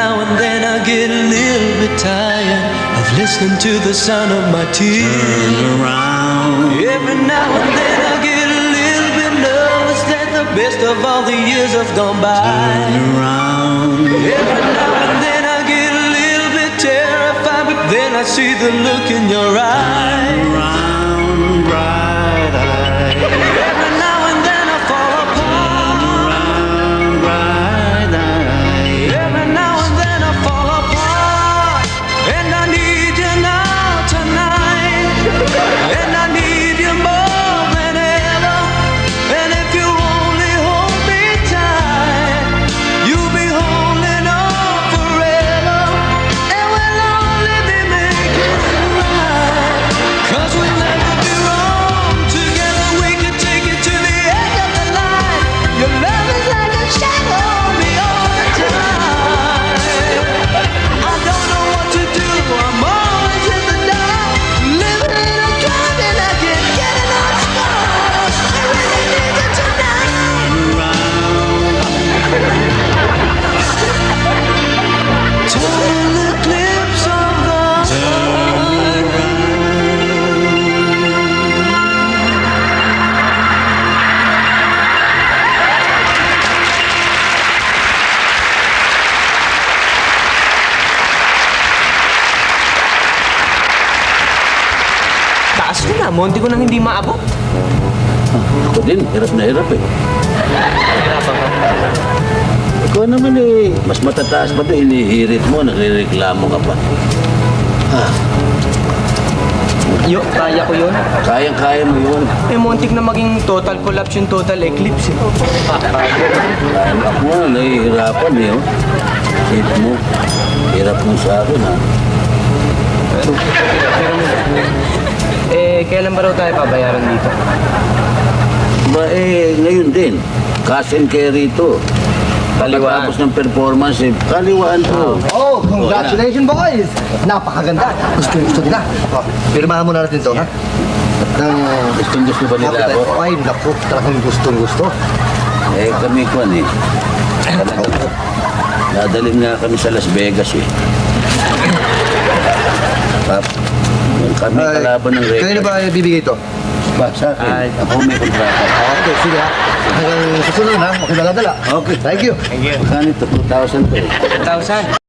now and then I get a little bit tired of listening to the sound of my tears. Turn around. Every now and then I get a little bit nervous that the best of all the years have gone by. Turn around. Every now and then I get a little bit terrified, but then I see the look in your eyes. Turn around, bright eyes. Every now and then I fall apart. Turn around, bright eyes. Every now and then I fall apart. And I need you now tonight. And I need you more than ever. And if you only hold me tight, you'll be holding on forever. And we'll only be making it right. 'Cause we'll never be wrong. Together we could take it to the end of the line. Your love is like a shadow on me all the time. I don't know what to do. I'm always in the dark, living in a dream and I can't get enough stars. I really need you tonight. Turn the clips of the Taas ko na, monti ko nang hindi maabot. Ako din, hirap na hirap eh. Hirapan ka. Ikaw naman eh, mas matataas pa ito, hinihirit mo, nagre-reklamo ka pa. Yo, kaya ko yun. Kayang-kaya mo yun. Eh, montik na maging total collapse yung total eclipse. Eh. Kaya ako nga, nahihirapan eh. Oh. Isip mo, hirap mo sa akin ha. Eh, kailan ba raw tayo pabayaran dito? Ba eh, ngayon din. Cash and carry ito. Kaliwaan. Pagkatapos ng performance eh, kaliwaan to. Oh, congratulations boys! Napakaganda. Gusto nila. Pirmahan muna natin to, ha? Gusto ba nila ako? Ay, naku, talagang gusto. Eh, kami ko eh. Dadalhin nga kami sa Las Vegas eh. Kami kalaban ng record. Kaya na ba bibigay ito? Ba, sa akin. Ako may kontrata. Okay, sige ha. Hanggang susunod ha, makidaladala. Okay. Thank you. Thank you. Magkano ito? 2,000 to eh. 1,000.